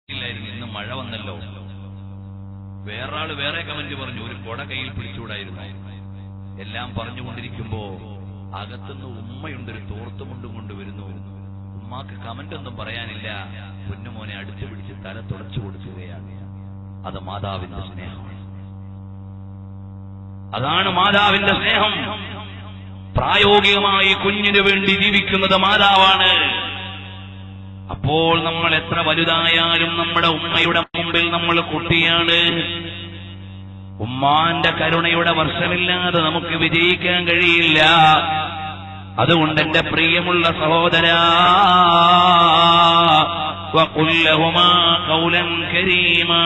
ഇല്ലായിരുന്നു, ഇന്ന് മഴ വന്നല്ലോ. വേറൊരാള് വേറെ കമന്റ് പറഞ്ഞു, ഒരു കൊട കയ്യിൽ പിടിച്ചുകൂടായിരുന്നു. എല്ലാം പറഞ്ഞുകൊണ്ടിരിക്കുമ്പോ അകത്തുനിന്ന് ഉമ്മയുണ്ടൊരു തോർത്തുമുണ്ടും കൊണ്ടുവരുന്നു. ഉമ്മാക്ക് കമന്റ് ഒന്നും പറയാനില്ല, പൊന്നുമോനെ അടുത്തു പിടിച്ച് തല തുടച്ചു കൊടുക്കുകയാണ്. അത് മാതാവിന്റെ സ്നേഹമാണ്. അതാണ് മാതാവിന്റെ സ്നേഹം. പ്രായോഗികമായി കുഞ്ഞിനു വേണ്ടി ജീവിക്കുന്നത് മാതാവാണ്. അപ്പോൾ നമ്മൾ എത്ര വലുതായാലും നമ്മുടെ ഉമ്മയുടെ മുമ്പിൽ നമ്മൾ കുട്ടിയാണ്. ഉമ്മാന്റെ കരുണയുടെ വർഷമില്ലാതെ നമുക്ക് വിജയിക്കാൻ കഴിയില്ല. അതുകൊണ്ട് എന്റെ പ്രിയമുള്ള സഹോദരാ, വഖുൽ ലഹുമാ ഖൗലൻ കരീമാ.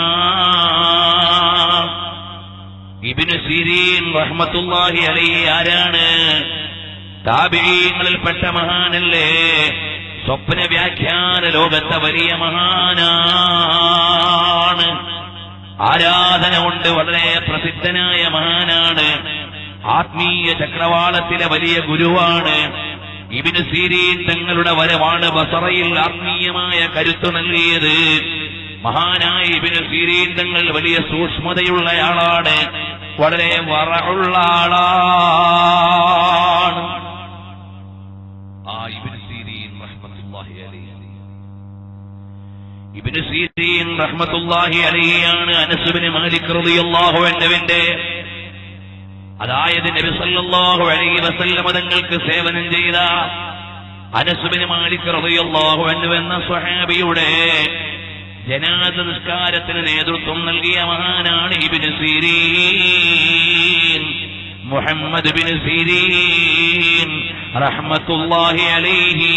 ഇബ്നു സിരീൻ റഹ്മത്തുള്ളാഹി അലൈഹി ആരാണ്? താബിഈങ്ങളിൽപ്പെട്ട മഹാനല്ലേ. സ്വപ്ന വ്യാഖ്യാന ലോകത്തെ വലിയ മഹാനാണ്. ആരാധന കൊണ്ട് വളരെ പ്രസിദ്ധനായ മഹാനാണ്. ആത്മീയ ചക്രവാളത്തിലെ വലിയ ഗുരുവാണ്. ഇബ്നു സിരീൻ തങ്ങളുടെ വരവാണ് ബസറയിൽ ആത്മീയമായ കരുത്തു നൽകിയത്. മഹാനായ ഇബ്നു സിരീൻ തങ്ങൾ വലിയ സൂക്ഷ്മതയുള്ളയാളാണ്, വളരെ വറഉള്ള ആളാണ്. ആ ഇബ്നു സിരീൻ റഹ്മത്തുള്ളാഹി അലൈഹി, ഇബ്നു സിരീൻ റഹ്മത്തുള്ളാഹി അലൈഹിയാണ് അനസ് ഇബ്നു മാലിക് റളിയല്ലാഹു അൻഹുവിന്റെ, അതായത് നബി സല്ലല്ലാഹു അലൈഹി വസല്ലം തങ്ങൾക്ക് സേവനം ചെയ്ത അനസ് ഇബ്നു മാലിക് റളിയല്ലാഹു അൻഹു എന്ന സ്വഹാബിയുടെ ജനാസ നിസ്കാരത്തിന് നേതൃത്വം നൽകിയ മഹാനാണ് ഇബ്നു സിരീൻ, മുഹമ്മദ് ഇബ്നു സിരീൻ റഹ്മത്തുള്ളാഹി അലൈഹി.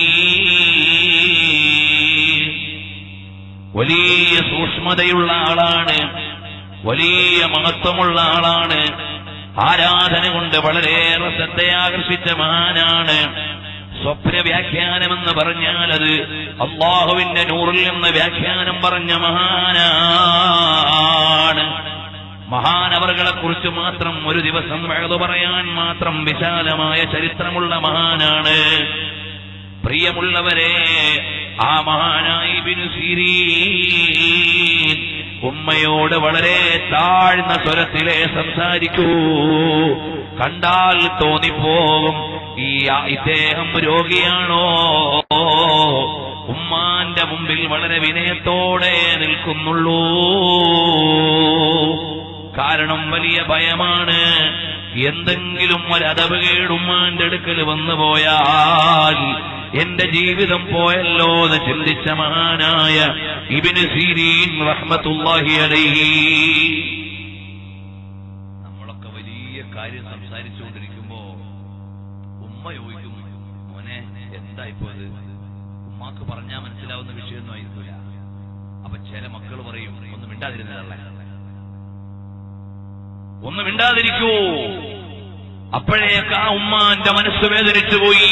വലിയ സൂക്ഷ്മതയുള്ള ആളാണ്, വലിയ മഹത്വമുള്ള ആളാണ്. ആരാധന കൊണ്ട് വളരെയേറെ ശ്രദ്ധയാകർഷിച്ച മഹാനാണ്. സ്വപ്ന വ്യാഖ്യാനമെന്ന് പറഞ്ഞാൽ അത് അല്ലാഹുവിന്റെ നൂറിൽ നിന്ന് വ്യാഖ്യാനം പറഞ്ഞ മഹാനാണ്. മഹാനവറുകളെ കുറിച്ച് മാത്രം ഒരു ദിവസം വഅദ് പറയാൻ മാത്രം വിശാലമായ ചരിത്രമുള്ള മഹാനാണ്. പ്രിയമുള്ളവരെ, ആ മഹാനായ ഇബ്നു സിരീൻ ഉമ്മയോട് വളരെ താഴ്ന്ന സ്വരത്തിലേ സംസാരിക്കൂ. കണ്ടാൽ തോന്നിപ്പോകും ഇദ്ദേഹം രോഗിയാണോ. ഉമ്മാന്റെ മുമ്പിൽ വളരെ വിനയത്തോടെ നിൽക്കുന്നുള്ളൂ. കാരണം വലിയ ഭയമാണ്. എന്തെങ്കിലും ഒരു അദബുകേട് ഉമ്മാന്റെ അടുക്കൽ വന്നു പോയാൽ എന്റെ ജീവിതം പോയല്ലോ എന്ന് ചിന്തിച്ച മഹാനായ ഇബ്നു സിരീൻ റഹ്മത്തുള്ളാഹി അലൈഹി. നമ്മളൊക്കെ വലിയ കാര്യം സംസാരിച്ചുകൊണ്ടിരിക്കുമ്പോ ഉമ്മ ചോദിക്കും, മോനെ എന്താ ഇപ്പോ ഇത്? ഉമ്മാക്ക് പറഞ്ഞാൽ മനസ്സിലാവുന്ന വിഷയമൊന്നും ആയിരിക്കില്ല. അപ്പൊ ചില മക്കൾ പറയും, ഒന്നും മിണ്ടാതിരുന്നതല്ല, ഒന്നും മിണ്ടാതിരിക്കൂ. അപ്പോഴേക്ക് ആ ഉമ്മാന്റെ മനസ്സ് വേദനിച്ചു പോയി.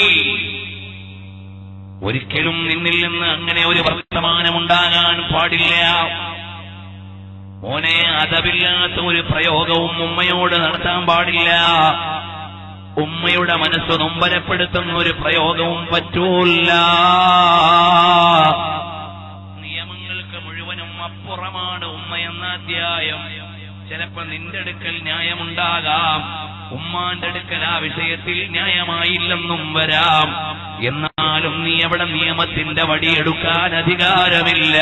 ഒരിക്കലും നിന്നിൽ നിന്ന് അങ്ങനെ ഒരു വർത്തമാനമുണ്ടാകാൻ പാടില്ല. മോനെ, അദബില്ലാത്ത ഒരു പ്രയോഗവും ഉമ്മയോട് നടത്താൻ പാടില്ല. ഉമ്മയുടെ മനസ്സ് നൊമ്പരപ്പെടുത്തുന്ന ഒരു പ്രയോഗവും പറ്റൂല്ല. നിയമങ്ങൾക്ക് മുഴുവനും അപ്പുറമാണ് ഉമ്മ എന്ന അധ്യായം. ചിലപ്പോ നിന്റെ അടുക്കൽ ന്യായമുണ്ടാകാം, ഉമ്മാന്റെ അടുക്കൽ ആ വിഷയത്തിൽ ന്യായമായില്ലെന്നും വരാം. എന്നാലും നീ എവിടെ നിയമത്തിന്റെ വടിയെടുക്കാൻ അധികാരമില്ല.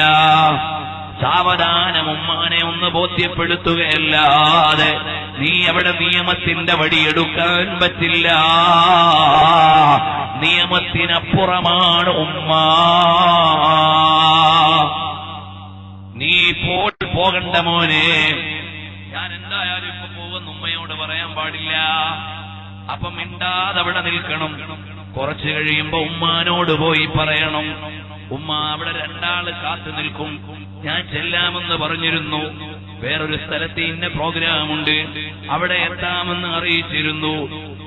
സാവധാനം ഉമ്മാനെ ഒന്ന് ബോധ്യപ്പെടുത്തുകയല്ലാതെ നീ എവിടെ നിയമത്തിന്റെ വടിയെടുക്കാൻ പറ്റില്ല. നിയമത്തിനപ്പുറമാണ് ഉമ്മ. നീ പോകണ്ട മോനെ, ഞാൻ എന്തായാലും ഇപ്പൊ പോകുന്ന ഉമ്മയോട് പറയാൻ പാടില്ല. അപ്പം മിണ്ടാതെ അവിടെ നിൽക്കണം. കുറച്ചു കഴിയുമ്പോ ഉമ്മാനോട് പോയി പറയണം. ഉമ്മ, അവിടെ രണ്ടാള് കാത്തു നിൽക്കും, ഞാൻ ചെല്ലാമെന്ന് പറഞ്ഞിരുന്നു. വേറൊരു സ്ഥലത്ത് ഇന്ന പ്രോഗ്രാമുണ്ട്, അവിടെ എത്താമെന്ന് അറിയിച്ചിരുന്നു.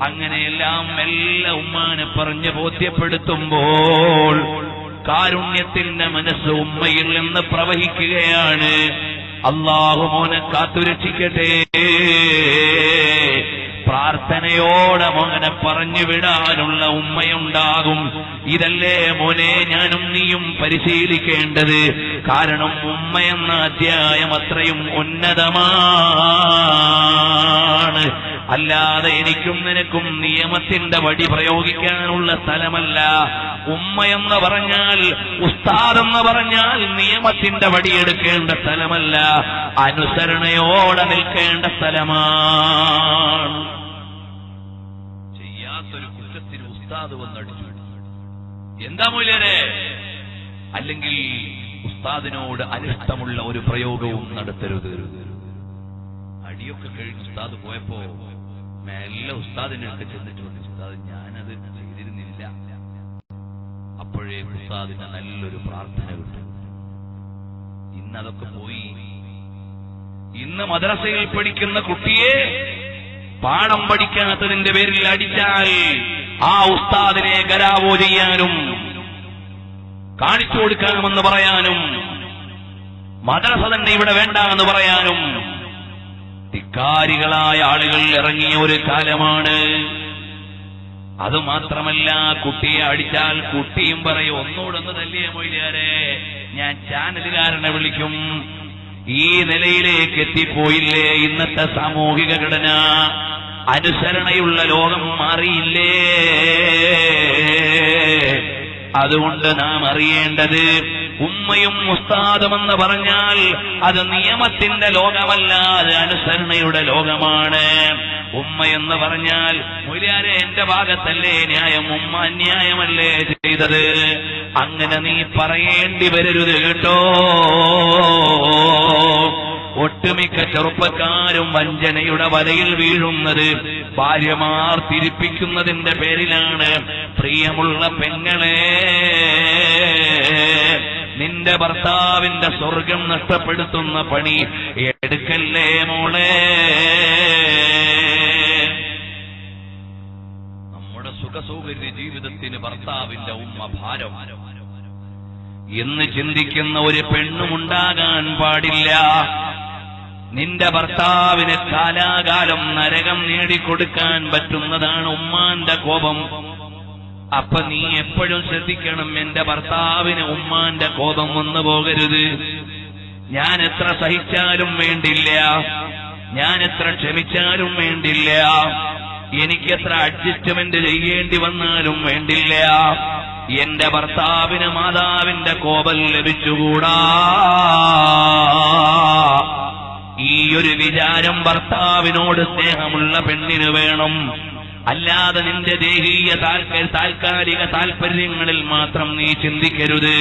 അങ്ങനെയെല്ലാം മെല്ലെ ഉമ്മാനെ പറഞ്ഞ് ബോധ്യപ്പെടുത്തുമ്പോൾ കാരുണ്യത്തിന്റെ മനസ്സ് ഉമ്മയിൽ നിന്ന് പ്രവഹിക്കുകയാണ്. അല്ലാഹു മോനെ കാത്തുരക്ഷിക്കട്ടെ. പ്രാർത്ഥന പ്രാർത്ഥനയോടെ മോനെ പറഞ്ഞു വിടാനുള്ള ഉമ്മയുണ്ടാകും. ഇതല്ലേ മോനെ ഞാനും നീയും പരിശീലിക്കേണ്ടത്. കാരണം ഉമ്മ എന്ന അധ്യായം അത്രയും ഉന്നതമാണ്. അല്ലാതെ എനിക്കും നിനക്കും നിയമത്തിന്റെ വടി പ്രയോഗിക്കാനുള്ള സ്ഥലമല്ല. ഉമ്മ എന്ന് പറഞ്ഞാൽ, ഉസ്താദ് എന്ന് പറഞ്ഞാൽ നിയമത്തിന്റെ വടിയെടുക്കേണ്ട സ്ഥലമല്ല, അനുസരണയോടെ നിൽക്കേണ്ട സ്ഥലമാണ്. ചെയ്യാത്തൊരു കുറ്റത്തിന് ഉസ്താദ് വന്നടിച്ചു, എന്താ മൂല്യരെ? അല്ലെങ്കിൽ ഉസ്താദിനോട് അനിഷ്ടമുള്ള ഒരു പ്രയോഗവും നടത്തരുത്. അടിയൊക്കെ കഴിഞ്ഞ് ഉസ്താദ് പോയപ്പോ മെല്ലെ ഉസ്താദിനൊക്കെ ചെന്നിട്ടുണ്ട്, ഉസ്താദ് ഞാനത് ചെയ്തിരുന്നില്ല. അപ്പോഴേ ഉസ്താദിന് നല്ലൊരു പ്രാർത്ഥന കിട്ടും. ഇന്നതൊക്കെ പോയി. ഇന്ന് മദ്രസയിൽ പഠിക്കുന്ന കുട്ടിയെ പാഠം പഠിക്കാത്തതിന്റെ പേരിൽ അടിച്ചാൽ ആ ഉസ്താദിനെ ഗരാവോ ചെയ്യാനും കാണിച്ചു കൊടുക്കാമെന്ന് പറയാനും മദ്രസ തന്നെ ഇവിടെ വേണ്ട എന്ന് പറയാനും ധിക്കാരികളായ ആളുകൾ ഇറങ്ങിയ ഒരു കാലമാണ്. അതുമാത്രമല്ല, കുട്ടിയെ അടിച്ചാൽ കുട്ടിയും പറയും ഒന്നോടൊന്ന് തല്ലിയ മൊയ്യാരെ ഞാൻ ചാനലുകാരനെ വിളിക്കും. ഈ നിലയിലേക്ക് എത്തിപ്പോയില്ലേ ഇന്നത്തെ സാമൂഹിക ഘടന? അനുസരണയുള്ള ലോകം മാറിയില്ലേ? അതുകൊണ്ട് നാം അറിയേണ്ടത്, ഉമ്മയും ഉസ്താദുമെന്ന് പറഞ്ഞാൽ അത് നിയമത്തിന്റെ ലോകമല്ല, അത് അനുസരണയുടെ ലോകമാണ്. ഉമ്മ എന്ന് പറഞ്ഞാൽ മുരിയാരെ എന്റെ ഭാഗത്തല്ലേ ന്യായം, ഉമ്മ അന്യായമല്ലേ ചെയ്തത്, അങ്ങനെ നീ പറയേണ്ടി വരരുത് കേട്ടോ. ഒട്ടുമിക്ക ചെറുപ്പക്കാരും വഞ്ചനയുടെ വലയിൽ വീഴുന്നത് ഭാര്യമാർ തിരിപ്പിക്കുന്നതിന്റെ പേരിലാണ്. പ്രിയമുള്ള പെങ്ങളെ, നിന്റെ ഭർത്താവിന്റെ സ്വർഗം നഷ്ടപ്പെടുത്തുന്ന പണി എടുക്കല്ലേ മോളെ. നമ്മുടെ സുഖസൗകര്യ ജീവിതത്തിന് ഭർത്താവിന്റെ ഉമ്മ ഭാരം എന്ന് ചിന്തിക്കുന്ന ഒരു പെണ്ണുമുണ്ടാകാൻ പാടില്ല. നിന്റെ ഭർത്താവിന് കാലാകാലം നരകം നേടിക്കൊടുക്കാൻ പറ്റുന്നതാണ് ഉമ്മാന്റെ കോപം. അപ്പൊ നീ എപ്പോഴും ശ്രദ്ധിക്കണം, എന്റെ ഭർത്താവിന് ഉമ്മാന്റെ കോപം വന്നു പോകരുത്. ഞാൻ എത്ര സഹിച്ചാലും വേണ്ടില്ല, ഞാൻ എത്ര ക്ഷമിച്ചാലും വേണ്ടില്ല, എനിക്കെത്ര അഡ്ജസ്റ്റ്മെന്റ് ചെയ്യേണ്ടി വന്നാലും വേണ്ടില്ല, എന്റെ ഭർത്താവിന് മാതാവിന്റെ കോപം ലഭിച്ചുകൂടാ. ഈ ഒരു വിചാരം ഭർത്താവിനോട് സ്നേഹമുള്ള പെണ്ണിന് വേണം. അല്ലാതെ നിന്റെ ദേഹീയ താൽക്കാലിക താൽപര്യങ്ങളിൽ മാത്രം നീ ചിന്തിക്കരുത്.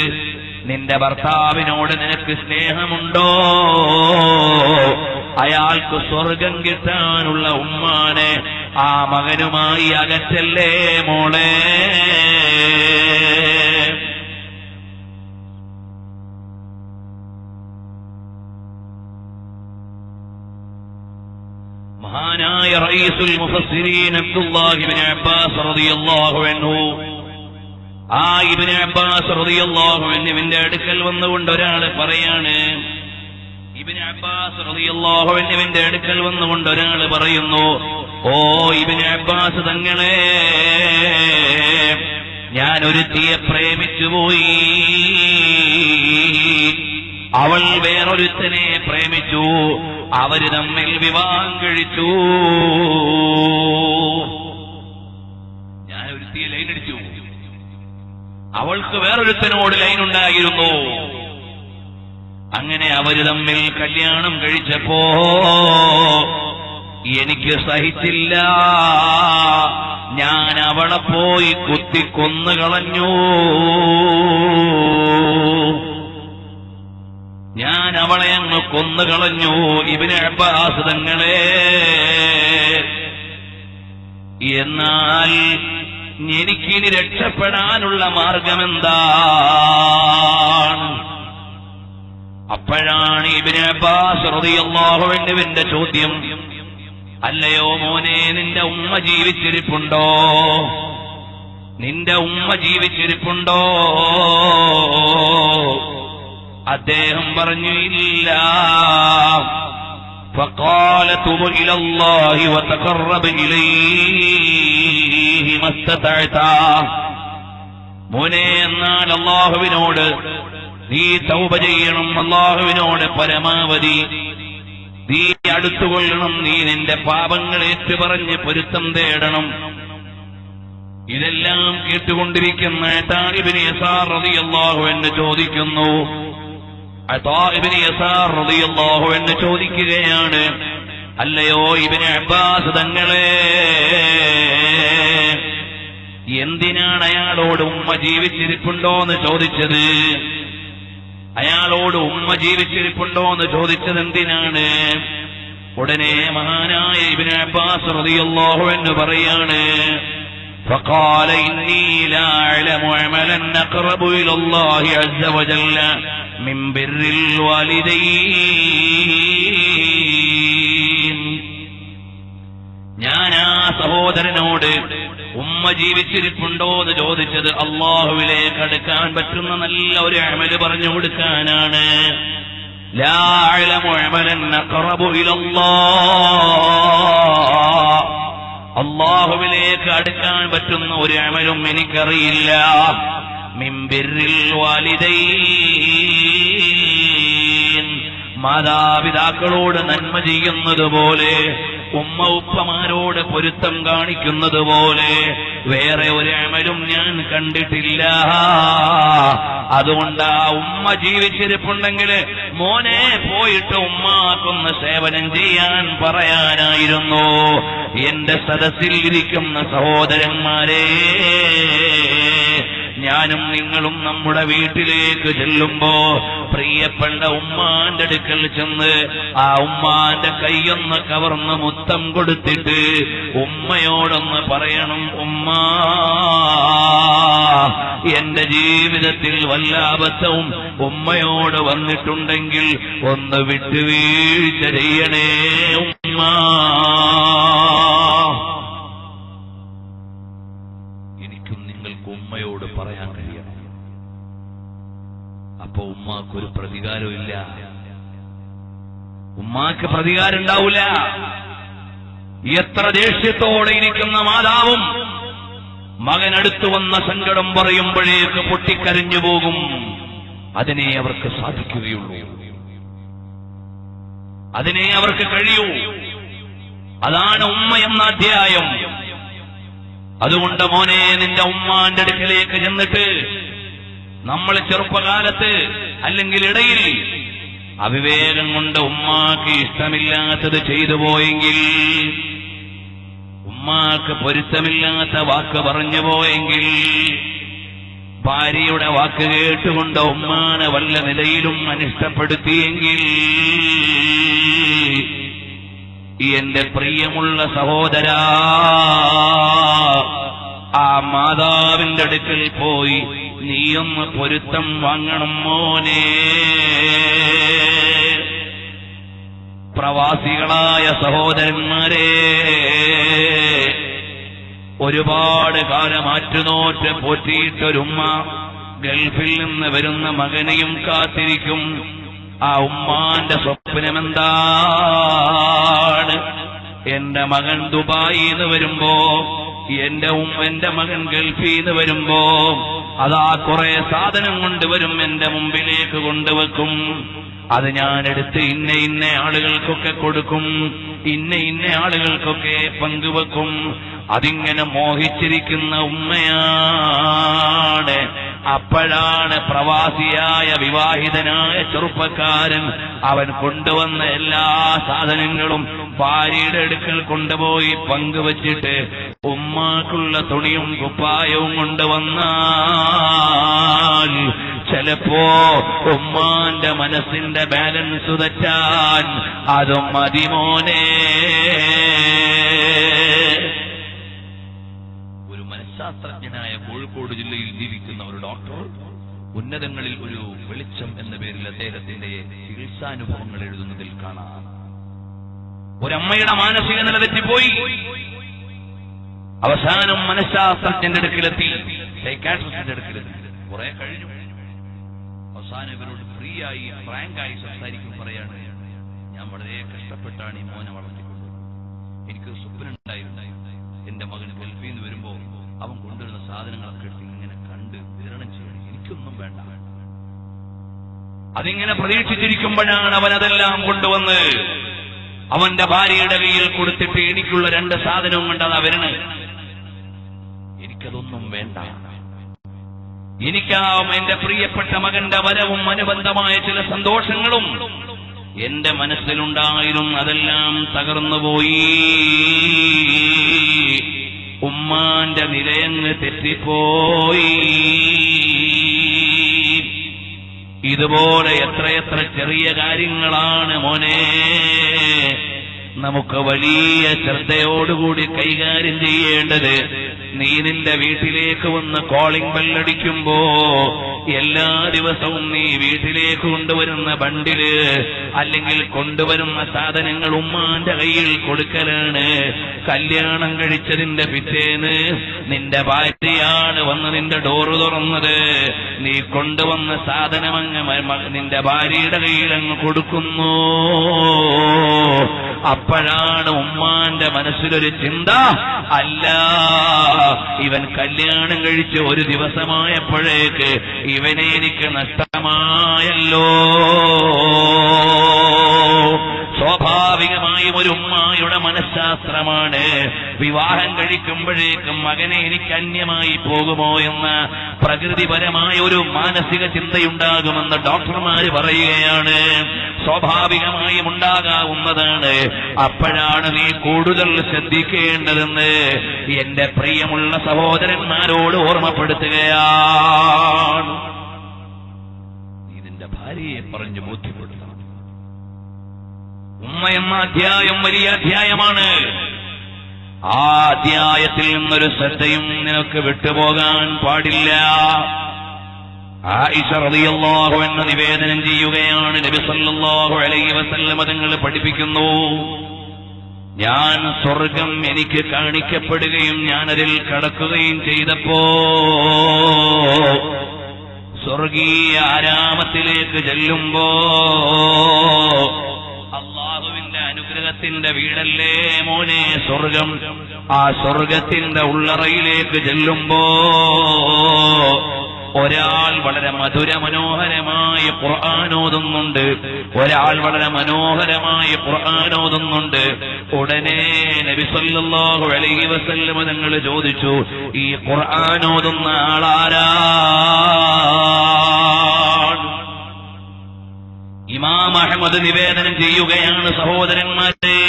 നിന്റെ ഭർത്താവിനോട് നിനക്ക് സ്നേഹമുണ്ടോ? അയാൾക്ക് സ്വർഗം കിട്ടാനുള്ള ഉമ്മാനെ ആ മകനുമായി അകറ്റല്ലേ മോളെ. മഹാനായ റഈസുൽ മുഫസ്സിരീൻ അബ്ദുല്ലാഹി ഇബ്നു അബ്ബാസ് റളിയല്ലാഹു അൻഹു, ആ ഇബ്നു അബ്ബാസ് റളിയല്ലാഹു അൻഹുവിന്റെ അടുക്കൽ വന്നുകൊണ്ട് ഒരാൾ പറയാണ്, ഇബ്നു അബ്ബാസ് റളിയല്ലാഹു അൻഹുവിന്റെ അടുക്കൽ വന്നുകൊണ്ട് ഒരാൾ പറയുന്നു, ഓ ഇബ്നു അബ്ബാസ് തങ്ങളെ, ഞാൻ ഒരുത്തിയെ പ്രേമിച്ചുപോയി, അവൾ വേറൊരുത്തനെ പ്രേമിച്ചു, അവര് തമ്മിൽ വിവാഹം കഴിച്ചു. ഞാൻ ഒരുത്തിയെ ലൈനടിച്ചു, അവൾക്ക് വേറൊരുത്തനോട് ലൈനുണ്ടായിരുന്നു. അങ്ങനെ അവര് തമ്മിൽ കല്യാണം കഴിച്ചപ്പോ എനിക്ക് സഹിച്ചില്ല, ഞാൻ അവളെ പോയി കുത്തിക്കൊന്നുകളഞ്ഞു. ഞാൻ അവളെ അങ്ങ് കൊന്നുകളഞ്ഞു. ഇബ്നു അബ്ബാസ് തങ്ങളെ, എന്നാൽ എനിക്കിനി രക്ഷപ്പെടാനുള്ള മാർഗമെന്താണ്? അപ്പോഴാണ് ഇബ്നു അബ്ബാസ് റളിയല്ലാഹു അൻഹുവിന്റെ ചോദ്യം, അല്ലയോ മോനെ, നിന്റെ ഉമ്മ ജീവിച്ചിരിപ്പുണ്ടോ? നിന്റെ ഉമ്മ ജീവിച്ചിരിപ്പുണ്ടോ? അദ്ദേഹം പറഞ്ഞു, ഇല്ല. فقال تب إلى الله وتقرب إليه ما استطعت. മോനെ, എന്നാൽ അല്ലാഹുവിനോട് നീ തൗബ ചെയ്യണം, അല്ലാഹുവിനോട് പരമാവധി നീ അടുത്തുകൊള്ളണം, നീ നിന്റെ പാപങ്ങൾ ഏറ്റുപറഞ്ഞ് പൊരുത്തം തേടണം. ഇതെല്ലാം കേട്ടുകൊണ്ടിരിക്കുന്ന അതാ ഇബ്നു യസാർ റളിയല്ലാഹു അൻഹു ചോദിക്കുന്നു. അതാ ഇബ്നു യസാർ റളിയല്ലാഹു അൻഹു ചോദിക്കുകയാണ്, അല്ലയോ ഇബ്നു അബ്ബാസ് തങ്ങളെ, എന്തിനാണ് അയാളോട് ഉമ്മ ജീവിച്ചിരിപ്പുണ്ടോന്ന് ചോദിച്ചത്? അയാളോട് ഉമ്മ ജീവിച്ചിരിപ്പുണ്ടോന്ന് ചോദിച്ചത് എന്തിനാണ്? ഉടനെ മഹാനായ ഇബ്നു അബ്ബാസ് റളിയല്ലാഹു അൻഹു പറയാണ്, فقال إني لا أعلم عملا أقرب إلى الله عز وجل من بر الوالدين. ഞാൻ ആ സഹോദരനോട് ഉമ്മ ജീവിച്ചിരിപ്പുണ്ടോ എന്ന് ചോദിച്ചത് അല്ലാഹുവിലേക്ക് അടുക്കാൻ പറ്റുന്ന നല്ല ഒരു അമല് പറഞ്ഞു കൊടുക്കാനാണ്. ലാ അഅലമു അമലൻ അഖറബു ഇലല്ലാഹ്, അല്ലാഹുവിലേക്ക് അടുക്കാൻ പറ്റുന്ന ഒരു അമലും എനിക്കറിയില്ല. മിൻ ബിർറിൽ വാലിദൈൻ, മാതാപിതാക്കളോട് നന്മ ചെയ്യുന്നത് പോലെ, ഉമ്മ ഉപ്പമാരോട് പൊരുത്തം കാണിക്കുന്നത് പോലെ വേറെ ഒരു അമലും ഞാൻ കണ്ടിട്ടില്ല. അതുകൊണ്ട് ആ ഉമ്മ ജീവിച്ചിരിപ്പുണ്ടെങ്കിൽ മോനെ പോയിട്ട് ഉമ്മാക്കൊന്ന് സേവനം ചെയ്യാൻ പറയാനായിരുന്നു. എന്റെ സദസ്സിൽ ഇരിക്കുന്ന സഹോദരന്മാരെ, ഞാനും നിങ്ങളും നമ്മുടെ വീട്ടിലേക്ക് ചെല്ലുമ്പോ പ്രിയപ്പെട്ട ഉമ്മാന്റെ അടുക്കൽ ചെന്ന് ആ ഉമ്മാന്റെ കൈയൊന്ന് കവർന്ന് മുത്തം കൊടുത്തിട്ട് ഉമ്മയോടൊന്ന് പറയണം, ഉമ്മാ, എന്റെ ജീവിതത്തിൽ വല്ല അബദ്ധവും ഉമ്മയോട് വന്നിട്ടുണ്ടെങ്കിൽ ഒന്ന് വിട്ടുവീഴ്ച ചെയ്യണേ ഉമ്മ. എനിക്കും നിങ്ങൾക്ക് ഉമ്മയോട് പറയാൻ കഴിയണം. അപ്പൊ ഉമ്മാക്കൊരു പ്രതികാരമില്ല, ഉമ്മാക്ക് പ്രതികാരം ഉണ്ടാവില്ല. എത്ര ദേഷ്യത്തോടെ ഇരിക്കുന്ന മാതാവും മകൻ അടുത്തു വന്ന സങ്കടം പറയുമ്പോഴേക്ക് പൊട്ടിക്കരഞ്ഞു പോകും. അതിനെ അവർക്ക് സാധിക്കുകയുള്ളൂ, അതിനെ അവർക്ക് കഴിയൂ. അതാണ് ഉമ്മ എന്ന അധ്യായം. അതുകൊണ്ട് മോനെ, നിന്റെ ഉമ്മാന്റെ അടുക്കലേക്ക് ചെന്നിട്ട് നമ്മൾ ചെറുപ്പകാലത്ത് അല്ലെങ്കിൽ ഇടയിൽ അവിവേകം കൊണ്ട് ഉമ്മാക്ക് ഇഷ്ടമില്ലാത്തത് ചെയ്തു പോയെങ്കിൽ, ഉമ്മാക്ക് പൊരുത്തമില്ലാത്ത വാക്ക് പറഞ്ഞു പോയെങ്കിൽ, ഭാര്യയുടെ വാക്ക് കേട്ടുകൊണ്ട് ഉമ്മാനെ വല്ല നിലയിലും അനിഷ്ടപ്പെടുത്തിയെങ്കിൽ, എന്റെ പ്രിയമുള്ള സഹോദരാ, ആ മാതാവിന്റെ അടുക്കൽ പോയി നീയൊന്ന് പൊരുത്തം വാങ്ങണം മോനെ. പ്രവാസികളായ സഹോദരന്മാരെ, ഒരുപാട് കാലം ആറ്റുനോറ്റ് പോറ്റിയിട്ടൊരുമ്മ ഗൾഫിൽ നിന്ന് വരുന്ന മകനെയും കാത്തിരിക്കും. ആ ഉമ്മാന്റെ സ്വപ്നമെന്താണ്? എന്റെ മകൻ ദുബായിന്ന് വരുമ്പോ, എന്റെ മകൻ ഗൾഫിന്ന് വരുമ്പോ അതാ കുറെ സാധനം കൊണ്ടുവരും, എന്റെ മുമ്പിലേക്ക് കൊണ്ടുവെക്കും. അത് ഞാനെടുത്ത് ഇന്ന ഇന്ന ആളുകൾക്കൊക്കെ കൊടുക്കും, ഇന്ന ആളുകൾക്കൊക്കെ പങ്കുവെക്കും. അതിങ്ങനെ മോഹിച്ചിരിക്കുന്ന ഉമ്മയാണ്. അപ്പോഴാണ് പ്രവാസിയായ വിവാഹിതനായ ചെറുപ്പക്കാരൻ അവൻ കൊണ്ടുവന്ന എല്ലാ സാധനങ്ങളും ഭാര്യയുടെ അടുക്കൽ കൊണ്ടുപോയി പങ്കുവച്ചിട്ട് ഉമ്മാക്കുള്ള തുണിയും കുപ്പായവും കൊണ്ടുവന്നാൽ ചിലപ്പോ ഉമ്മാന്റെ മനസ്സിന്റെ ബാലൻസ് തെറ്റാൻ അതും മതിമോനെ. ഒരു മനഃശാസ്ത്രജ്ഞനായ കോഴിക്കോട് ജില്ലയിൽ ജീവിക്കുന്ന ഒരു ഡോക്ടർ ഉന്നതങ്ങളിൽ ഒരു വെളിച്ചം എന്ന പേരിൽ അദ്ദേഹത്തിന്റെ ചികിത്സാനുഭവങ്ങൾ എഴുതുന്നതിൽ കാണാം. ഒരമ്മയുടെ മാനസിക നില തെറ്റിപ്പോയി. അവസാനം മനഃശാസ്ത്രജ്ഞന്റെ അടുക്കിലെത്തി, സൈക്കാട്രിസ്റ്റിന്റെ അടുക്കിലെത്തി. കുറെ കഴിഞ്ഞു. അവസാനം ഇവരോട് ഫ്രീ ആയി ഫ്രാങ്കായി സംസാരിക്കും. പറയാണ്, ഞാൻ വളരെ കഷ്ടപ്പെട്ടാണ് ഈ മോനെ വളർത്തിക്കൊണ്ടത്. എനിക്ക് സ്വപ്നമുണ്ടായിരുന്നു, എന്റെ മകൻ ഗൾഫിൽ നിന്ന് വരുമ്പോ അവൻ കൊണ്ടുവരുന്ന സാധനങ്ങളൊക്കെ എടുത്ത് ഇങ്ങനെ കണ്ട് വിതരണം ചെയ്യണം, എനിക്കൊന്നും വേണ്ട. അതിങ്ങനെ പ്രതീക്ഷിച്ചിരിക്കുമ്പോഴാണ് അവൻ അതെല്ലാം കൊണ്ടുവന്ന് അവന്റെ ഭാര്യയുടെ കയ്യിൽ കൊടുത്തിട്ട് എനിക്കുള്ള 2 സാധനവും കൊണ്ടതാ വരണേ. എനിക്കതൊന്നും വേണ്ട. എനിക്കാ എന്റെ പ്രിയപ്പെട്ട മകന്റെ വരവും അനുബന്ധമായ ചില സന്തോഷങ്ങളും എന്റെ മനസ്സിലുണ്ടായിരുന്നു, അതെല്ലാം തകർന്നുപോയി. ഉമ്മാന്റെ നിലയങ്ങ് തെറ്റിപ്പോയി. ഇതുപോലെ എത്രയെത്ര ചെറിയ കാര്യങ്ങളാണ് മോനെ നമുക്ക് വലിയ ശ്രദ്ധയോടുകൂടി കൈകാര്യം ചെയ്യേണ്ടത്. നീ നിന്റെ വീട്ടിലേക്ക് വന്ന് കോളിംഗ് ബെല്ലടിക്കുമ്പോ എല്ലാ ദിവസവും നീ വീട്ടിലേക്ക് കൊണ്ടുവരുന്ന ബണ്ടില് അല്ലെങ്കിൽ കൊണ്ടുവരുന്ന സാധനങ്ങൾ ഉമ്മാന്റെ കയ്യിൽ കൊടുക്കലാണ്. കല്യാണം കഴിച്ചതിന്റെ പിറ്റേന്ന് നിന്റെ ഭാര്യയാണ് വന്ന് നിന്റെ ഡോറ് തുറന്നത്. നീ കൊണ്ടുവന്ന സാധനം അങ്ങ് നിന്റെ ഭാര്യയുടെ കയ്യിൽ അങ്ങ് കൊടുക്കുന്നു. അപ്പോഴാണ് ഉമ്മാന്റെ മനസ്സിലൊരു ചിന്ത, അല്ല ഇവൻ കല്യാണം കഴിച്ച് ഒരു ദിവസമായപ്പോഴേക്ക് ഇവനെ എനിക്ക് നഷ്ടമായല്ലോ. സ്വാഭാവികമായും ഒരു ഉമ്മായുടെ മനഃശാസ്ത്രമാണ് വിവാഹം കഴിക്കുമ്പോഴേക്കും മകനെ എനിക്ക് അന്യമായി പോകുമോ എന്ന പ്രകൃതിപരമായ ഒരു മാനസിക ചിന്തയുണ്ടാകുമെന്ന് ഡോക്ടർമാര് പറയുകയാണ്. സ്വാഭാവികമായും ഉണ്ടാകാവുന്നതാണ്. അപ്പോഴാണ് നീ കൂടുതൽ ശ്രദ്ധിക്കേണ്ടതെന്ന് എന്റെ പ്രിയമുള്ള സഹോദരന്മാരോട് ഓർമ്മപ്പെടുത്തുകയാണ്. നീ നിന്റെ ഭാര്യയെ പറഞ്ഞു ബോധ്യപ്പെടുത്തണം. ഉമ്മ എന്ന അധ്യായം വലിയ അധ്യായമാണ്. ആ അധ്യായത്തിൽ നിന്നൊരു ശ്രദ്ധയും നിനക്ക് വിട്ടുപോകാൻ പാടില്ല. ആയിഷ റളിയല്ലാഹു അൻഹ നിവേദനം ചെയ്യുകയാണ്, നബി സല്ലല്ലാഹു അലൈഹി വസല്ലം തങ്ങൾ പഠിപ്പിക്കുന്നു, ഞാൻ സ്വർഗം എനിക്ക് കാണിക്കപ്പെടുകയും ഞാനതിൽ കടക്കുകയും ചെയ്തപ്പോ സ്വർഗീയ ആരാമത്തിലേക്ക് ചെല്ലുമ്പോ അല്ലാഹുവിന്റെ അനുഗ്രഹത്തിന്റെ വീടല്ലേ മോനെ സ്വർഗം. ആ സ്വർഗത്തിന്റെ ഉള്ളറയിലേക്ക് ചെല്ലുമ്പോ ഒരാൾ വളരെ മധുരമനോഹരമായ ഖുർആൻ ഓതുന്നുണ്ട്, ഒരാൾ വളരെ മനോഹരമായ ഖുർആൻ ഓതുന്നുണ്ട്. ഉടനെ നബി സല്ലല്ലാഹു അലൈഹി വസല്ലം തങ്ങൾ ചോദിച്ചു, ഈ ഖുർആൻ ഓതുന്ന ആളാരാണ്? ഇമാം അഹ്മദ് നിവേദനം ചെയ്യുകയാണ്, സഹോദരന്മാരെ,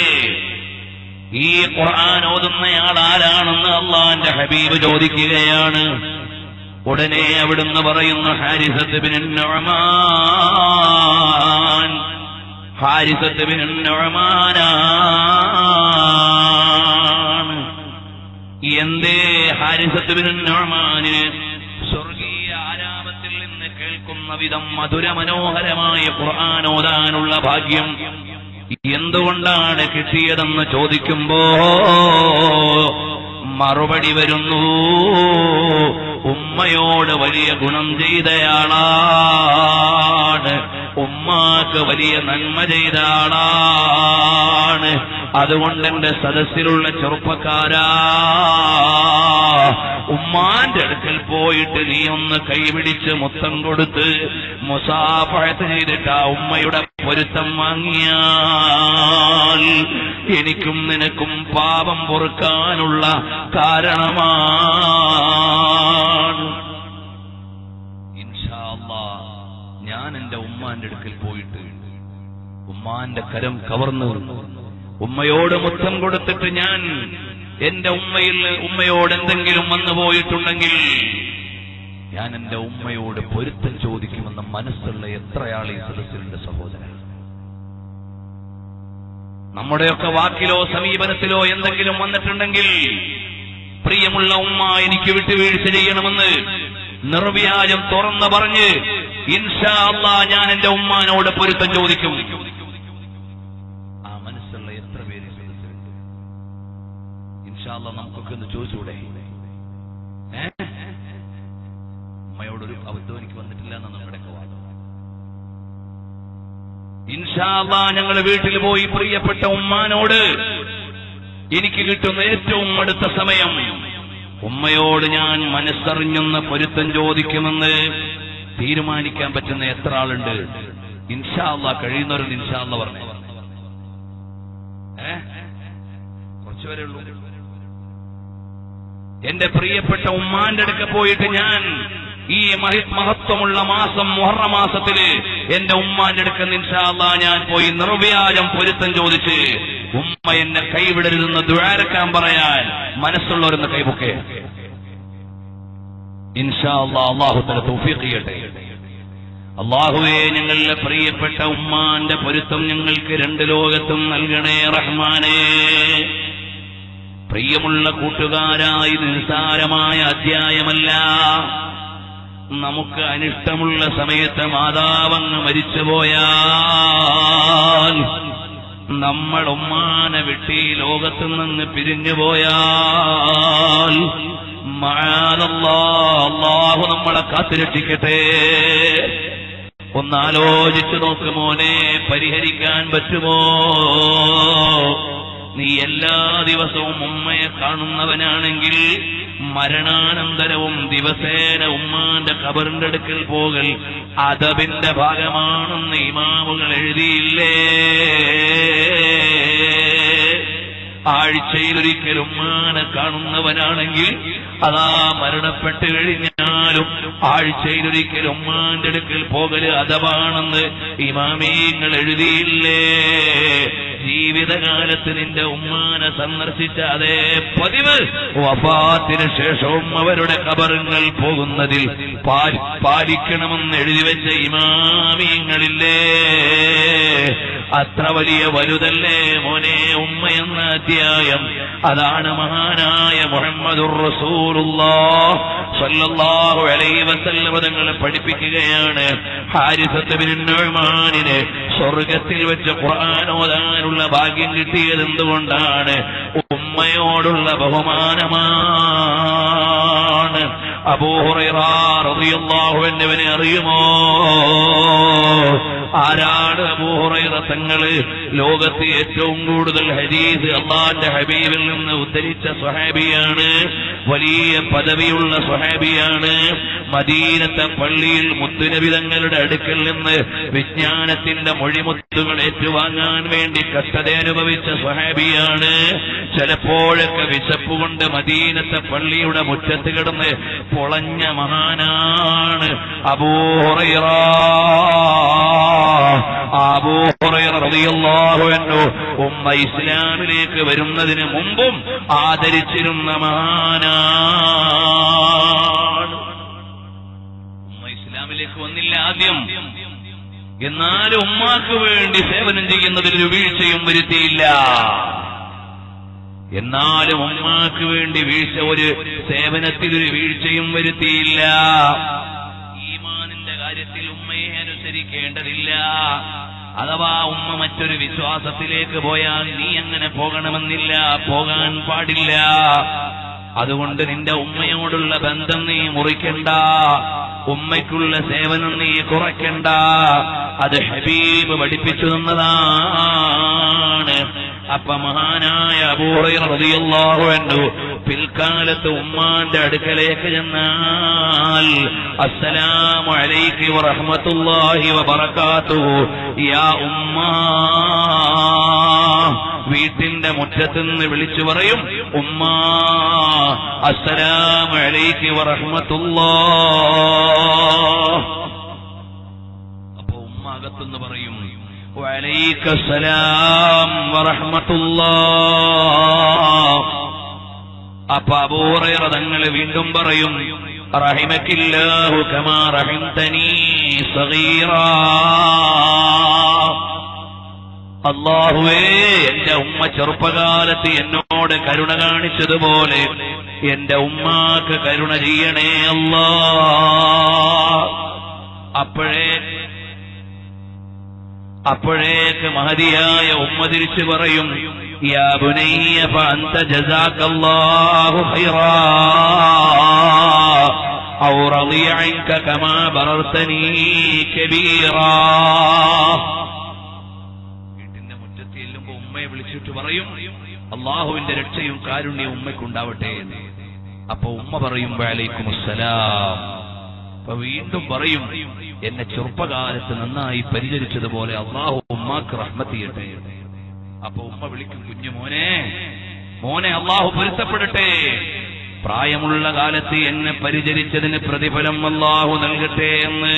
ഈ ഖുർആൻ ഓതുന്നയാൾ ആരാണെന്ന് അല്ലാഹുവിന്റെ ഹബീബ് ചോദിക്കുകയാണ്. ഉടനെ അവിടുന്ന് പറയുന്നു, ഹാരിസത്ത് ബിൻ നുഅ്മാൻ. ഹാരിസത്ത് ബിൻ നുഅ്മാനാണ്. എന്തേ ഹാരിസത്ത് ബിൻ നുഅ്മാന് സ്വർഗീയ ആരാമത്തിൽ നിന്ന് കേൾക്കുന്ന വിധം മധുരമനോഹരമായ ഖുർആൻ ഓതാനുള്ള ഭാഗ്യം എന്തുകൊണ്ടാണ് കിട്ടിയതെന്ന് ചോദിക്കുമ്പോ മറുപടി വരുന്നു, ഉമ്മയോട് വലിയ ഗുണം ചെയ്തയാളാണ്, ഉമ്മാക്ക് വലിയ നന്മ ചെയ്ത ആളാണ്. അതുകൊണ്ട് എന്റെ സദസ്സിലുള്ള ചെറുപ്പക്കാരാ, ഉമ്മാന്റെ അടുക്കൽ പോയിട്ട് നീ ഒന്ന് കൈപിടിച്ച് മുത്തം കൊടുത്ത് മുസാഫഹത്ത് ചെയ്തിട്ട് ആ ഉമ്മയുടെ പൊരുത്തം വാങ്ങിയാൽ എനിക്കും നിനക്കും പാപം പൊറുക്കാനുള്ള കാരണമാണ്. ഇൻഷാ അല്ലാഹ് ഞാൻ എന്റെ ഉമ്മാന്റെ അടുക്കൽ പോയിട്ട് ഉമ്മാന്റെ കരം കവർന്നു ഉമ്മയോട് മുത്തം കൊടുത്തിട്ട് ഞാൻ എന്റെ ഉമ്മയോട് എന്തെങ്കിലും വന്നു പോയിട്ടുണ്ടെങ്കിൽ ഞാൻ എന്റെ ഉമ്മയോട് പൊരുത്തം ചോദിക്കുമെന്ന മനസ്സുള്ള എത്രയാൾ ഈ സദസ്സിലുണ്ട് സഹോദരൻ? നമ്മുടെയൊക്കെ വാക്കിലോ സമീപനത്തിലോ എന്തെങ്കിലും വന്നിട്ടുണ്ടെങ്കിൽ പ്രിയമുള്ള ഉമ്മ എനിക്ക് വിട്ടുവീഴ്ച ചെയ്യണമെന്ന് നിർവ്യാജം തുറന്നു പറഞ്ഞ് ഇൻഷാ അല്ലാഹ് ഞാൻ എന്റെ ഉമ്മാനോട് പൊരുത്തം ചോദിക്കും. ആ മനസ്സുള്ള എത്ര പേര് സദസ്സിലുണ്ട്? ഇൻഷാ അല്ലാഹ് നമുക്കൊക്കെ ഒന്ന് ചോദിച്ചൂടെ? ഉമ്മയോടൊരു അബദ്ധം എനിക്ക് വന്നിട്ടില്ല എന്നാണ് നമ്മുടെയൊക്കെ വാദം. ഇൻഷാ അല്ലാഹ് ഞങ്ങൾ വീട്ടിൽ പോയി പ്രിയപ്പെട്ട ഉമ്മാനോട് എനിക്ക് കിട്ടുന്ന ഏറ്റവും അടുത്ത സമയം ഉമ്മയോട് ഞാൻ മനസ്സറിഞ്ഞൊന്ന് പൊരുത്തം ചോദിക്കുമെന്ന് തീരുമാനിക്കാൻ പറ്റുന്ന എത്ര ആളുണ്ട്? ഇൻഷാ അല്ലാഹ് കഴിയുന്നവരൊന്ന് ഇൻഷാ അല്ലാഹ് പറഞ്ഞു. കുറച്ചുപേരേ ഉള്ളൂ. എന്റെ പ്രിയപ്പെട്ട ഉമ്മാന്റെ അടുക്ക പോയിട്ട് ഞാൻ ഈ മഹത്വമുള്ള മാസം മുഹറം മാസത്തില് എന്റെ ഉമ്മാന്റെ അടുക്ക ഇൻഷാ അല്ലാഹ് ഞാൻ പോയി നിർവ്യാജം പൊരുത്തം ചോദിച്ച് ഉമ്മ എന്നെ കൈവിടരുതെന്ന് ദുആരക്കാൻ പറയാൻ മനസ്സുള്ളവരെന്ന് കൈപൊക്കെ ഇൻഷാ അല്ലാഹ് അല്ലാഹു തആല തൗഫീഖ് ചെയ്യട്ടെ. അല്ലാഹുവേ, ഞങ്ങളുടെ പ്രിയപ്പെട്ട ഉമ്മാന്റെ പൊരുത്തം ഞങ്ങൾക്ക് രണ്ട് ലോകത്തും നൽകണേ റഹ്മാനേ. പ്രിയമുള്ള കൂട്ടുകാരായി നിസ്സാരമായ അധ്യായമല്ല. നമുക്ക് അനിഷ്ടമുള്ള സമയത്ത് മാതാവങ്ങ് മരിച്ചുപോയാൽ, നമ്മൾ ഉമ്മാനെ വിട്ട് ഈ ലോകത്തു നിന്ന് പിരിഞ്ഞുപോയാൽ അല്ലാഹു നമ്മളെ കാത്തുരക്ഷിക്കട്ടെ. ഒന്നാലോചിച്ചു നോക്ക് മോനെ, പരിഹരിക്കാൻ പറ്റുമോ? നീ എല്ലാ ദിവസവും ഉമ്മയെ കാണുന്നവനാണെങ്കിൽ മരണാനന്തരവും ദിവസേന ഉമ്മാന്റെ ഖബറിന്റെ അടുക്കൽ പോകൽ അദബിന്റെ ഭാഗമാണെന്ന് ഇമാമുകൾ എഴുതിയില്ലേ? ആഴ്ചയിലൊരിക്കൽ ഉമ്മാനെ കാണുന്നവനാണെങ്കിൽ അതാ മരണപ്പെട്ട് കഴിഞ്ഞാലും ആഴ്ചയിലൊരിക്കൽ ഉമ്മാന്റെ അടുക്കൽ പോകല് അദബാണെന്ന് ഇമാമീങ്ങൾ എഴുതിയില്ലേ? ജീവിതകാലത്ത് നിന്റെ ഉമ്മാനെ സന്ദർശിച്ച അതേ പതിവ് വഫാത്തിന് ശേഷവും അവരുടെ ഖബറുകൾ പോകുന്നതിൽ പാലിക്കണമെന്ന് എഴുതി വെച്ച ഇമാമീങ്ങളില്ലേ? അത്ര വലിയ വലുതല്ലേ മോനെ ഉമ്മ എന്ന അധ്യായം. അതാണ് മഹാനായ മുഹമ്മദുർ റസൂലുള്ളാഹ് സ്വല്ലല്ലാഹു അലൈഹി വസല്ലം തങ്ങൾ പഠിപ്പിക്കുകയാണ്. ഹാരിസത്ത് ബിൻ നുഅ്മാനിനെ സ്വർഗത്തിൽ വെച്ച് ഖുർആൻ ഓതാനുള്ള ഭാഗ്യം കിട്ടിയത് എന്തുകൊണ്ടാണ്? ഉമ്മയോടുള്ള ബഹുമാനമാണ്. അബൂ ഹുറൈറ റളിയല്ലാഹു അൻഹുവിനെ അറിയുമോ? ആരാണ് അബൂ ഹുറൈറ തങ്ങൾ? ലോകത്ത് ഏറ്റവും കൂടുതൽ ഹദീസ് അല്ലാഹുവിന്റെ ഹബീബിൽ നിന്ന് ഉദ്ധരിച്ച സ്വഹാബിയാണ്. വലിയ പദവിയുള്ള സ്വഹാബിയാണ്. മദീനത്തെ പള്ളിയിൽ മുത്തുനബി തങ്ങളുടെ അടുക്കൽ നിന്ന് വിജ്ഞാനത്തിന്റെ മൊഴിമുത്തുകൾ ഏറ്റുവാങ്ങാൻ വേണ്ടി കഷ്ടത അനുഭവിച്ച സ്വഹാബിയാണ്. ചിലപ്പോഴൊക്കെ വിശപ്പുകൊണ്ട് മദീനത്തെ പള്ളിയുടെ മുറ്റത്ത് കിടന്ന് പൊളഞ്ഞ മഹാനാണ് അബൂ ഹുറൈറ. അബൂ ഹുറൈറ റളിയല്ലാഹു അൻഹു ഉമ്മ ഇസ്ലാമിലേക്ക് വരുന്നതിന് മുമ്പും ആദരിച്ചിരുന്ന മഹാനാണ്. ഉമ്മ ഇസ്ലാമിലേക്ക് വന്നില്ല ആദ്യം, എന്നാലും ഉമ്മാക്ക് വേണ്ടി സേവനം ചെയ്യുന്നതിൽ ഒരു വീഴ്ചയും വരുത്തിയില്ല. എന്നാലും ഉമ്മാക്ക് വേണ്ടി വീഴ്ച, ഒരു സേവനത്തിൽ ഒരു വീഴ്ചയും വരുത്തിയില്ല. ഈമാനിന്റെ കാര്യത്തിൽ ഉമ്മയെ അനുസരിക്കേണ്ടതില്ല. അഥവാ ഉമ്മ മറ്റൊരു വിശ്വാസത്തിലേക്ക് പോയാൽ നീ അങ്ങനെ പോകണമെന്നില്ല, പോകാൻ പാടില്ല. അതുകൊണ്ട് നിന്റെ ഉമ്മയോടുള്ള ബന്ധം നീ മുറിക്കണ്ട, ഉമ്മയ്ക്കുള്ള സേവനം നീ കുറയ്ക്കണ്ട. അത് ഹബീബ് പഠിപ്പിച്ചു തന്നതാണ്. അപ്പൊ മഹാനായ അബൂ ഹുറൈറ റളിയല്ലാഹു അൻഹു പിൽക്കാലത്ത് ഉമ്മാന്റെ അടുക്കലേക്ക് ചെന്നാൽ അസ്സലാമു അലൈകി വറഹ്മത്തുള്ളാഹി വബറകാതുഹു യാ ഉമ്മാ, വീട്ടിന്റെ മുറ്റത്തുനിന്ന് വിളിച്ചു പറയും ഉമ്മാ അസ്സലാമു അലൈകി വറഹ്മത്തുള്ളാഹ്. അപ്പൊ ഉമ്മ അകത്തുനിന്ന് പറയും വഅലൈക്കസ്സലാം വറഹ്മത്തുള്ളാഹ്. അപ്പൊ അബൂ ഹുറൈറ തങ്ങൾ വീണ്ടും പറയും റഹിമക്കില്ലാഹു കമാ റഹിംതനീ സഗീറാ. അല്ലാഹുവേ, എന്റെ ഉമ്മ ചെറുപ്പകാലത്ത് എന്നോട് കരുണ കാണിച്ചതുപോലെ എന്റെ ഉമ്മാക്ക് കരുണ ചെയ്യണേ അല്ലാഹ്. അപ്പോഴേക്ക് മഹദിയായ ഉമ്മ തിരിച്ചു പറയും യാ ബുനയ്യ ഫഅൻത ജസാകല്ലാഹു ഖൈറാ ഔ റളിയ അൻക കമാ ബറർതനീ കബീറാ. പിടിച്ചിട്ട് പറയും, അള്ളാഹുവിന്റെ രക്ഷയും കാരുണ്യവും ഉമ്മയ്ക്കുണ്ടാവട്ടെ എന്ന്. അപ്പൊ ഉമ്മ പറയും വഅലൈക്കുമുസ്സലാം. അപ്പൊ വീണ്ടും പറയും, എന്നെ ചെറുപ്പകാലത്ത് നന്നായി പരിചരിച്ചതുപോലെ അള്ളാഹു ഉമ്മാക്ക് റഹ്മത്ത് ചെയ്യട്ടെ. അപ്പൊ ഉമ്മ വിളിക്കും, കുഞ്ഞുമോനെ, മോനെ അള്ളാഹു പൊരുത്തപ്പെടട്ടെ, പ്രായമുള്ള കാലത്ത് എന്നെ പരിചരിച്ചതിന് പ്രതിഫലം അള്ളാഹു നൽകട്ടെ എന്ന്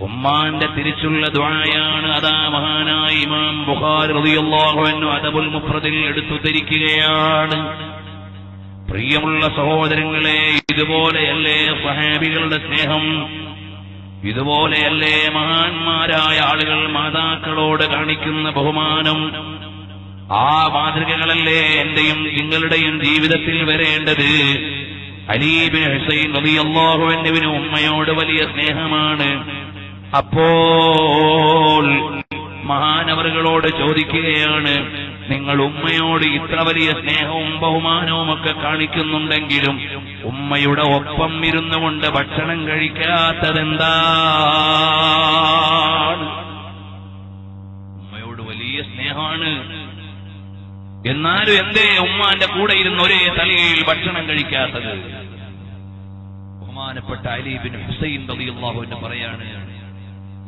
ഉമ്മാന്റെ തിരിച്ചുള്ള ദുആയാണ്. അതാ മഹാനായ ഇമാം ബുഖാരി റളിയല്ലാഹു അൻഹു അദബുൽ മുഫ്രദിൽ എടുത്തുദ്ധരിക്കുകയാണ്. പ്രിയമുള്ള സഹോദരങ്ങളെ, ഇതുപോലെയല്ലേ സ്വഹാബികളുടെ സ്നേഹം? ഇതുപോലെയല്ലേ മഹാന്മാരായ ആളുകൾ മാതാക്കളോട് കാണിക്കുന്ന ബഹുമാനം? ആ മാതൃകകളല്ലേ എന്റെയും നിങ്ങളുടെയും ജീവിതത്തിൽ വരേണ്ടത്? അലി ഇബ്നു ഹുസൈൻ റളിയല്ലാഹു അൻഹുവിന് ഉമ്മയോട് വലിയ സ്നേഹമാണ്. അപ്പോൾ മഹാനവറുകളോട് ചോദിക്കുകയാണ്, നിങ്ങൾ ഉമ്മയോട് ഇത്ര വലിയ സ്നേഹവും ബഹുമാനവും ഒക്കെ കാണിക്കുന്നുണ്ടെങ്കിലും ഉമ്മയുടെ ഒപ്പം ഇരുന്നു കൊണ്ട് ഭക്ഷണം കഴിക്കാത്തതെന്താണ്? ഉമ്മയോട് വലിയ സ്നേഹമാണ്, എന്നാലും എന്തേ ഉമ്മാന്റെ കൂടെ ഇരുന്ന് ഒരേ തലയിൽ ഭക്ഷണം കഴിക്കാത്തത്? ബഹുമാനപ്പെട്ട അലി ഇബ്നു ഹുസൈൻ റളിയല്ലാഹു അൻഹു പറയാണ്,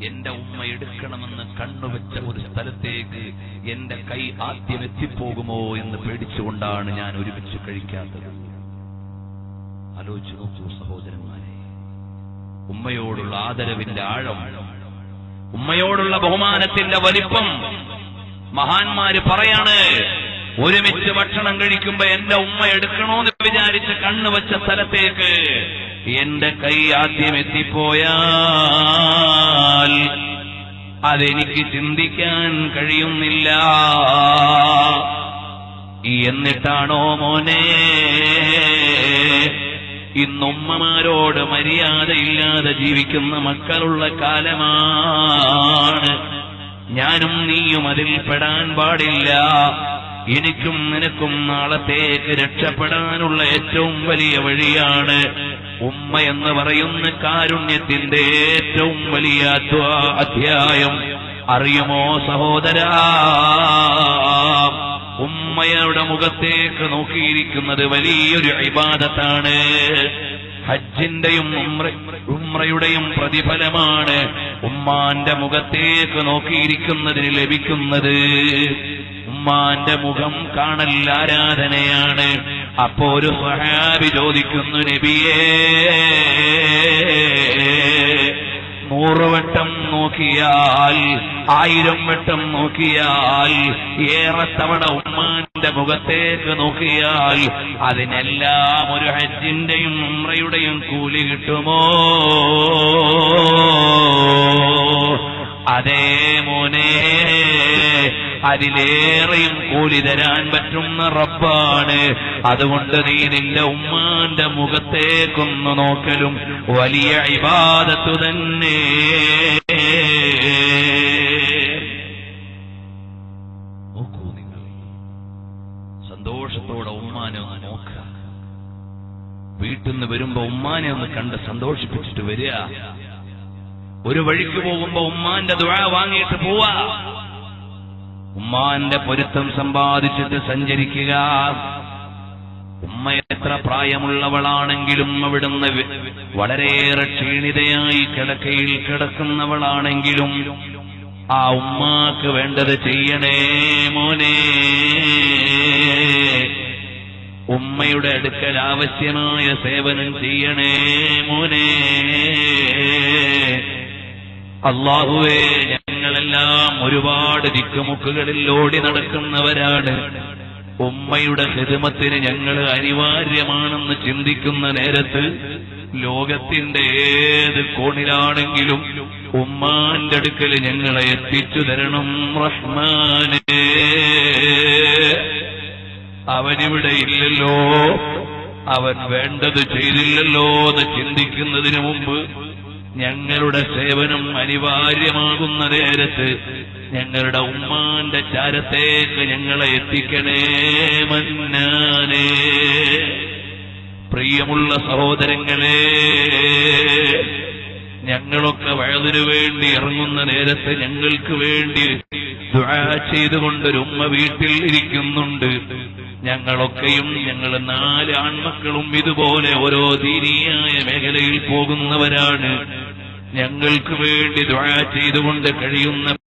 എന്റെ ഉമ്മ എടുക്കണമെന്ന് കണ്ണുവെച്ച ഒരു സ്ഥലത്തേക്ക് എന്റെ കൈ ആദ്യം എത്തിപ്പോകുമോ എന്ന് പേടിച്ചുകൊണ്ടാണ് ഞാൻ ഒരുമിച്ച് കഴിക്കാത്തത്. ആലോചിച്ചു നോക്കൂ സഹോദരന്മാരെ, ഉമ്മയോടുള്ള ആദരവിന്റെ ആഴം, ഉമ്മയോടുള്ള ബഹുമാനത്തിന്റെ വലിപ്പം. മഹാന്മാര് പറയാണ്, ഒരുമിച്ച് ഭക്ഷണം കഴിക്കുമ്പോ എന്റെ ഉമ്മ എടുക്കണോന്ന് വിചാരിച്ച് കണ്ണുവെച്ച സ്ഥലത്തേക്ക് എന്റെ കൈ ആദ്യം എത്തിപ്പോയാൽ അതെനിക്ക് ചിന്തിക്കാൻ കഴിയുന്നില്ല. എന്നിട്ടാണോ മോനെ ഇന്നുമ്മമാരോട് മര്യാദയില്ലാതെ ജീവിക്കുന്ന മക്കളുള്ള കാലമാണ്. ഞാനും നീയും അതിൽ പെടാൻ പാടില്ല. എനിക്കും നിനക്കും നാളത്തേക്ക് രക്ഷപ്പെടാനുള്ള ഏറ്റവും വലിയ വഴിയാണ് ഉമ്മ എന്ന് പറയുന്ന കാരുണ്യത്തിന്റെ ഏറ്റവും വലിയ അധ്യായം. അറിയുമോ സഹോദരാ, ഉമ്മയുടെ മുഖത്തേക്ക് നോക്കിയിരിക്കുന്നത് വലിയൊരു ഇബാദത്താണ്. ഹജ്ജിന്റെയും ഉംറയുടെയും പ്രതിഫലമാണ് ഉമ്മാന്റെ മുഖത്തേക്ക് നോക്കിയിരിക്കുന്നതിന് ലഭിക്കുന്നത്. ഉമ്മാന്റെ മുഖം കാണൽ ആരാധനയാണ്. അപ്പോ ഒരു സ്വഹാബി ചോദിക്കുന്നു, നബിയേ, 100 വട്ടം നോക്കിയാൽ 1000 വട്ടം നോക്കിയാൽ ഏറെ തവണ ഉമ്മാന്റെ മുഖത്തേക്ക് നോക്കിയാൽ അതിനെല്ലാം ഒരു ഹജ്ജിന്റെയും ഉംറയുടെയും കൂലി കിട്ടുമോ? അതേ മോനെ, അതിലേറെയും കൂലി തരാൻ പറ്റുന്ന റബ്ബാണ്. അതുകൊണ്ട് നീ നിന്റെ ഉമ്മാന്റെ മുഖത്തേക്കൊന്നു നോക്കലും വലിയ ഇബാദത്തു തന്നെ. നോക്കൂ നിങ്ങൾ, സന്തോഷത്തോടെ ഉമ്മാനെ ഒന്ന് നോക്കുക. വീട്ടിൽ നിന്ന് വരുമ്പോ ഉമ്മാനെ ഒന്ന് കണ്ട് സന്തോഷിപ്പിച്ചിട്ട് വരിക. ഒരു വഴിക്ക് പോകുമ്പോ ഉമ്മാന്റെ ദുആ വാങ്ങിയിട്ട് പോവാ. ഉമ്മാന്റെ പൊരുത്തം സമ്പാദിച്ചിട്ട് സഞ്ചരിക്കുക. ഉമ്മ എത്ര പ്രായമുള്ളവളാണെങ്കിലും അവിടുന്ന് വളരെയേറെ ക്ഷീണിതയായി കിടക്കയിൽ കിടക്കുന്നവളാണെങ്കിലും ആ ഉമ്മാക്ക് വേണ്ടത് ചെയ്യണേ മോനെ. ഉമ്മയുടെ അടുക്കൽ ആവശ്യമായ സേവനം ചെയ്യണേ മോനെ. അല്ലാഹുവേ, ഞങ്ങളെല്ലാം ഒരുപാട് ദിക്കുമുക്കുകളിൽ ഓടി നടക്കുന്നവരാണ്. ഉമ്മയുടെ ഖിദ്മത്തിന് ഞങ്ങൾ അനിവാര്യമാണെന്ന് ചിന്തിക്കുന്ന നേരത്ത് ലോകത്തിന്റെ ഏത് കോണിലാണെങ്കിലും ഉമ്മാന്റെ അടുക്കൽ ഞങ്ങളെ എത്തിച്ചു തരണം റഹ്മാനേ. അവനിവിടെ ഇല്ലല്ലോ, അവൻ വേണ്ടത് ചെയ്തില്ലല്ലോ എന്ന് ചിന്തിക്കുന്നതിന് മുമ്പ് ഞങ്ങളുടെ സേവനം അനിവാര്യമാകുന്ന നേരത്ത് ഞങ്ങളുടെ ഉമ്മാന്റെ ചാരത്തേക്ക് ഞങ്ങളെ എത്തിക്കണേ മന്നാനേ. പ്രിയമുള്ള സഹോദരങ്ങളെ, ഞങ്ങളൊക്കെ വയതിനു വേണ്ടി ഇറങ്ങുന്ന നേരത്ത് ഞങ്ങൾക്ക് വേണ്ടി ദുആ ചെയ്തുകൊണ്ടൊരു ഉമ്മ വീട്ടിൽ ഇരിക്കുന്നുണ്ട്. ഞങ്ങളൊക്കെയും ഞങ്ങൾ 4 ആൺമക്കളും ഇതുപോലെ ഓരോ ദീനീയായ മേഖലയിൽ പോകുന്നവരാണ്. ഞങ്ങൾക്ക് വേണ്ടി ദുആ ചെയ്തുകൊണ്ട് കഴിയുന്ന